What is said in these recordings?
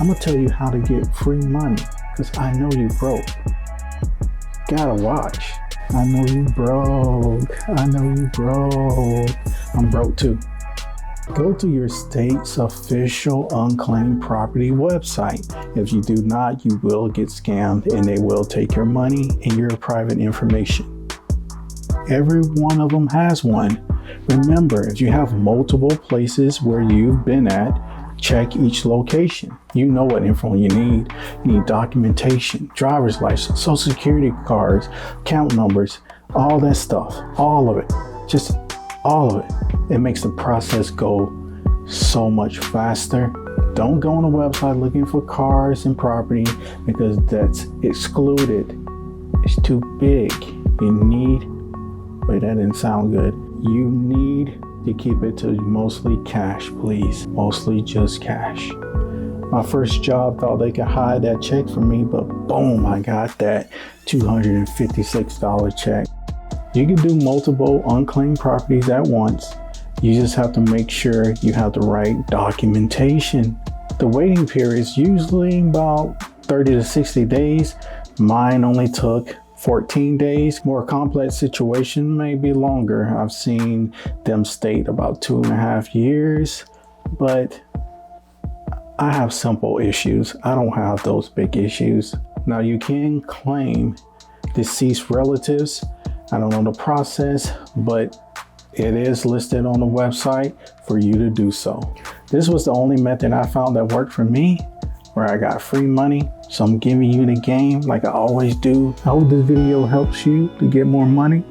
I'm gonna tell you how to get free money, because I know you broke. Gotta watch. I know you broke. I know you broke. I'm broke too. Go to your state's official unclaimed property website. If you do not, you will get scammed and they will take your money and your private information. Every one of them has one. Remember, if you have multiple places where you've been at, check each location. You know what info you need. You need documentation, driver's license, social security cards, account numbers, all that stuff, all of it, just all of it. It makes the process go so much faster. Don't go on a website looking for cars and property, because that's excluded. It's too big. You need, wait, that didn't sound good. You need to keep it to mostly cash, please. Mostly just cash. My first job thought they could hide that check from me, but boom, I got that $256 check. You can do multiple unclaimed properties at once. You just have to make sure you have the right documentation. The waiting period is usually about 30 to 60 days. Mine only took 14 days. More complex situation may be longer. I've seen them state about 2.5 years, but I have simple issues. I don't have those big issues. Now you can claim deceased relatives. I don't know the process, but it is listed on the website for you to do so. This was the only method I found that worked for me, where I got free money. So I'm giving you the game like I always do. I hope this video helps you to get more money.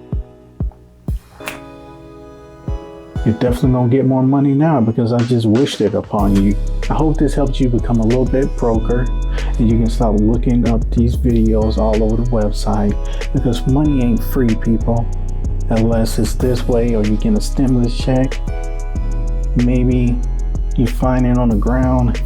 You're definitely gonna get more money now because I just wished it upon you. I hope this helped you become a little bit broker, and you can start looking up these videos all over the website, because money ain't free, people, unless it's this way or you get a stimulus check. Maybe you find it on the ground